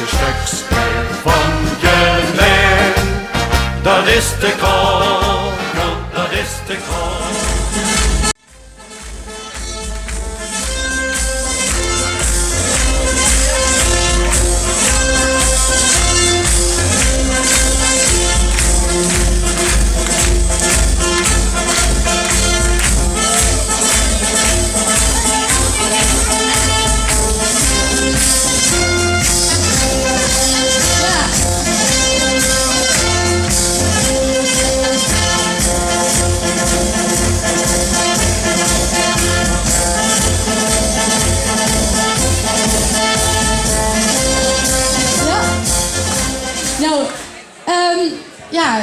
stukje van Geleen. Dat is de kogel, dat is de kogel.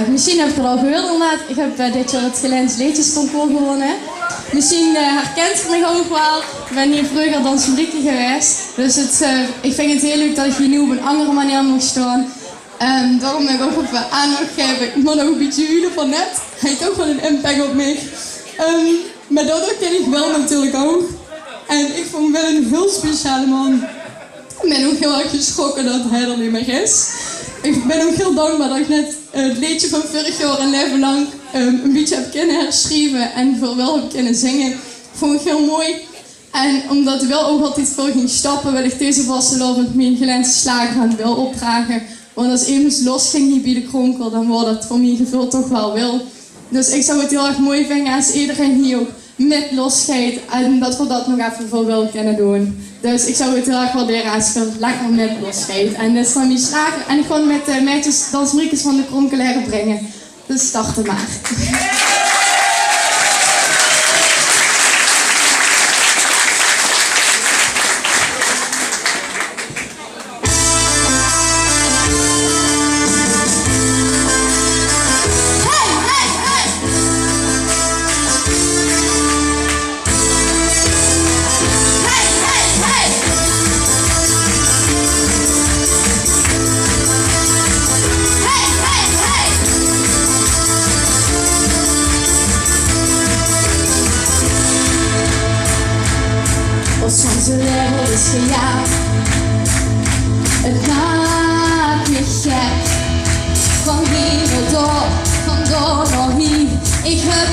Misschien heb je het al gehoord inderdaad. Ik heb dit jaar het Gelijns Liedjesconcours gewonnen. Misschien herkent je me ook wel. Ik ben hier vroeger dansfabriekje geweest. Dus ik vind het heel leuk dat ik hier nu op een andere manier mag staan. Daarom ben ik ook even aandacht geven. Ik moet nog een beetje huilen van net. Hij heeft ook wel een impact op mij. Maar dat ken ik wel natuurlijk ook. En ik vond wel een heel speciale man. Ik ben ook heel erg geschrokken dat hij er niet meer is. Ik ben ook heel dankbaar dat ik net het liedje van vorig jaar een leven lang een beetje heb kunnen herschrijven en voor wel heb kunnen zingen. Vond ik heel mooi. En omdat ik wel ook altijd voor ging stappen, wil ik deze vastelovend mijn Gelijnse slager aan het wil opdragen. Want als iemand los ging hier bij de kronkel, dan wordt het voor mijn gevoel toch wel wil. Dus ik zou het heel erg mooi vinden als iedereen hier ook met losgaat en dat we dat nog even voor wil kunnen doen. Dus ik zou het heel erg waarderen als je lekker met losgaat. En dit is dan mijn slager en ik ga met de meisjes dansbriekjes van de Kronkelaren brengen. Dus starten maar. Onze wereld is gejaagd. Het maakt me gek. Van hier naar door, van door naar hier. Ik heb